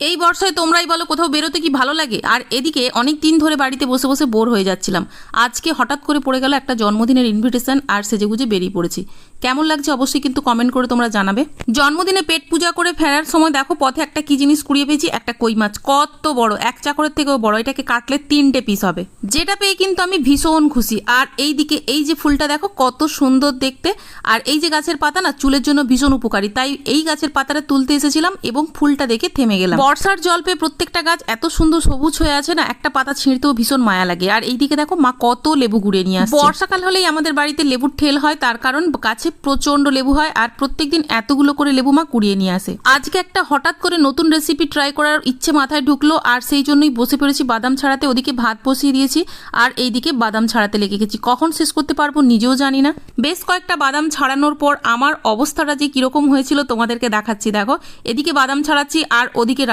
এই বর্ষায় তোমরাই বলো কোথাও বেরোতে কি ভালো লাগে? আর এদিকে অনেক দিন ধরে বাড়িতে বসে বসে বোর হয়ে যাচ্ছিলাম। আজকে হঠাৎ করে পড়ে গেল একটা জন্মদিনের ইনভিটেশন, আর সেজেগুজে বেরিয়ে পড়েছি। কেমন লাগছে অবশ্যই কিন্তু কমেন্ট করে তোমরা জানাবে। জন্মদিনে পেট পূজা করে ফেরার সময় দেখো পথে একটা কি জিনিস কুড়িয়ে পেয়েছি, একটা কই মাছ। কত বড়, এক চাকরের থেকেও বড়। এটাকে কাটলে 3টে পিস হবে, যেটা পেয়ে কিন্তু আমি ভীষণ খুশি। আর এইদিকে এই যে ফুলটা দেখো কত সুন্দর দেখতে। আর এই যে গাছের পাতা না চুলের জন্য ভীষণ উপকারী, তাই এই গাছের পাতাটা তুলতে এসেছিলাম এবং ফুলটা দেখে থেমে গেলাম। বর্ষার জল পেয়ে প্রত্যেকটা গাছ এত সুন্দর সবুজ হয়ে আছে না, একটা পাতা ছিঁড়তেও ভীষণ মায়া লাগে। আর এইদিকে দেখো মা কত লেবু গুড়িয়ে নিয়ে আসছে। বর্ষাকাল হলেই আমাদের বাড়িতে লেবুর ঠেল হয়, তার কারণ গাছে প্রচন্ড লেবু হয় আর প্রত্যেকদিন এতগুলো করে লেবু মা কুড়িয়ে নিয়ে আসে। আজকে একটা হঠাৎ করে নতুন রেসিপি ট্রাই করার ইচ্ছে মাথায় ঢুকলো, আর সেই জন্যই বসে পড়েছি বাদাম ছাড়াতে। ওদিকে ভাত বসিয়ে দিয়েছি আর এইদিকে বাদাম ছাড়াতে লেগে গেছি। কখন শেষ করতে পারবো নিজেও জানি না। বেশ কয়েকটা বাদাম ছাড়ানোর পর আমার অবস্থাটা যে কিরকম হয়েছিল তোমাদেরকে দেখাচ্ছি। দেখো এদিকে বাদাম ছাড়াচ্ছি আর ওদিকে